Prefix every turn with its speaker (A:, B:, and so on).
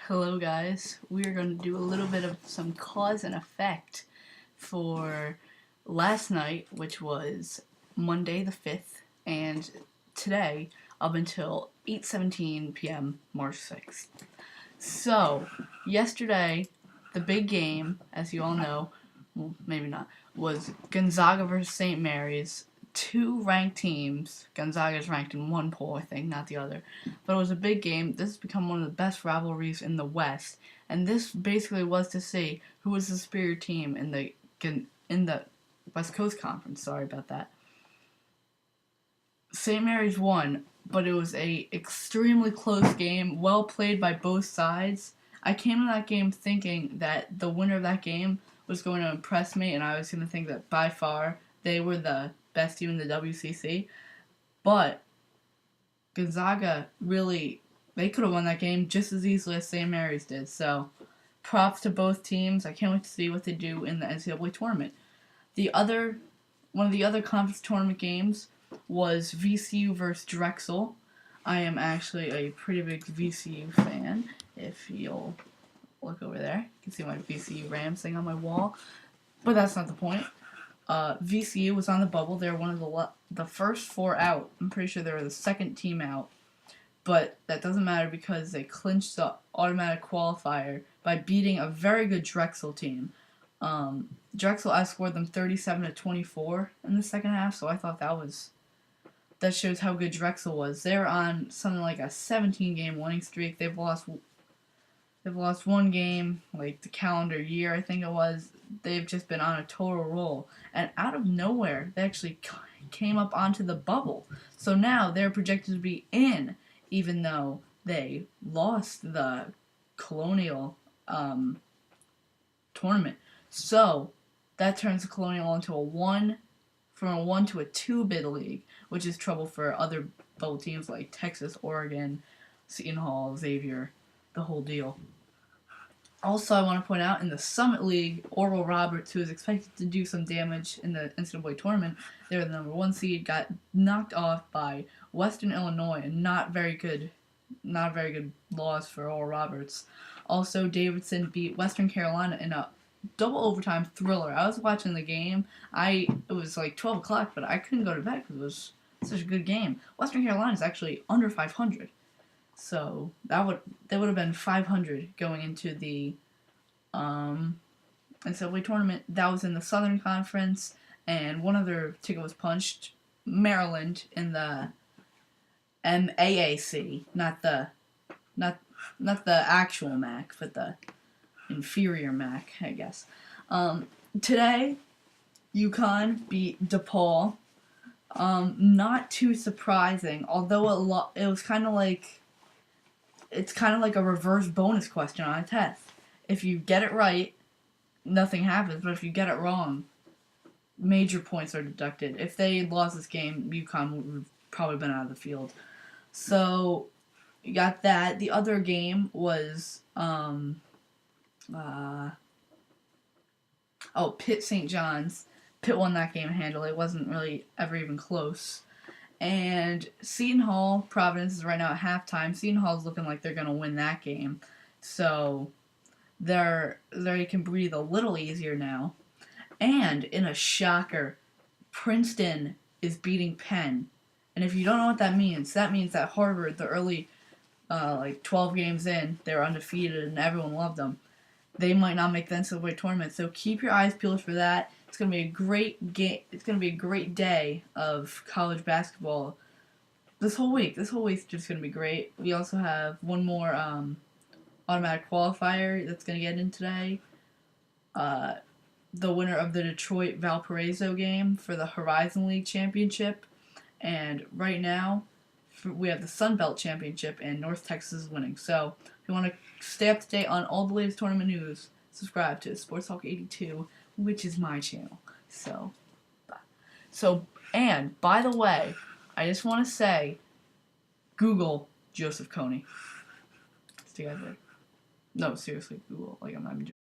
A: Hello guys, we are going to do a little bit of some cause and effect for last night, which was Monday the 5th, and today up until 8:17 p.m. March 6th. So, yesterday, the big game, as you all know, well, maybe not, was Gonzaga versus St. Mary's. Two ranked teams. Gonzaga's ranked in one poll, I think, not the other. But it was a big game. This has become one of the best rivalries in the West, and this basically was to see who was the superior team in the West Coast Conference. Sorry about that. St. Mary's won, but it was a extremely close game, well played by both sides. I came to that game thinking that the winner of that game was going to impress me, and I was going to think that by far they were the best team in the WCC. But Gonzaga really, they could have won that game just as easily as St. Mary's did. So props to both teams. I can't wait to see what they do in the NCAA tournament. One of the other conference tournament games was VCU versus Drexel. I am actually a pretty big VCU fan. If you'll look over there, you can see my VCU Rams thing on my wall. But that's not the point. VCU was on the bubble. They were one of the first four out. I'm pretty sure they were the second team out. But that doesn't matter because they clinched the automatic qualifier by beating a very good Drexel team. Drexel outscored them 37-24 in the second half, so I thought that shows how good Drexel was. They're on something like a 17-game winning streak. They've lost one game, like the calendar year, I think it was. They've just been on a total roll. And out of nowhere, they actually came up onto the bubble. So now they're projected to be in, even though they lost the Colonial tournament. So that turns the Colonial into from a 1 to a 2 bid league, which is trouble for other bubble teams like Texas, Oregon, Seton Hall, Xavier, the whole deal. Also, I want to point out, in the Summit League, Oral Roberts, who is expected to do some damage in the NCAA tournament, they were the number 1 seed, got knocked off by Western Illinois, and not very good loss for Oral Roberts. Also, Davidson beat Western Carolina in a double overtime thriller. I was watching the game. It was like 12 o'clock, but I couldn't go to bed because it was such a good game. Western Carolina is actually under 500. So they would have been 500 going into the NCAA tournament. That was in the Southern Conference, and one other ticket was punched. Maryland in the MAAC, not the actual MAC, but the inferior MAC, I guess. Today, Uconn beat DePaul. Not too surprising, although it's kind of like a reverse bonus question on a test. If you get it right, nothing happens, but if you get it wrong, major points are deducted. If they lost this game, Uconn would have probably been out of the field. So, you got that. The other game was, Pitt St. John's. Pitt won that game handily. It wasn't really ever even close. And Seton Hall, Providence is right now at halftime. Seton Hall's looking like they're going to win that game. So they can breathe a little easier now. And in a shocker, Princeton is beating Penn. And if you don't know what that means that Harvard, the early 12 games in, they were undefeated and everyone loved them. They might not make the NCAA tournament. So keep your eyes peeled for that. It's going to be a great game. It's going to be a great day of college basketball this whole week. This whole week's just going to be great. We also have one more automatic qualifier that's going to get in today. The winner of the Detroit-Valparaiso game for the Horizon League Championship. And right now, we have the Sun Belt Championship, and North Texas is winning. So if you want to stay up to date on all the latest tournament news, subscribe to Sports Talk 82, which is my channel. And by the way, I just want to say, Google Joseph Kony. See you guys later. No, seriously, Google. I'm not even joking.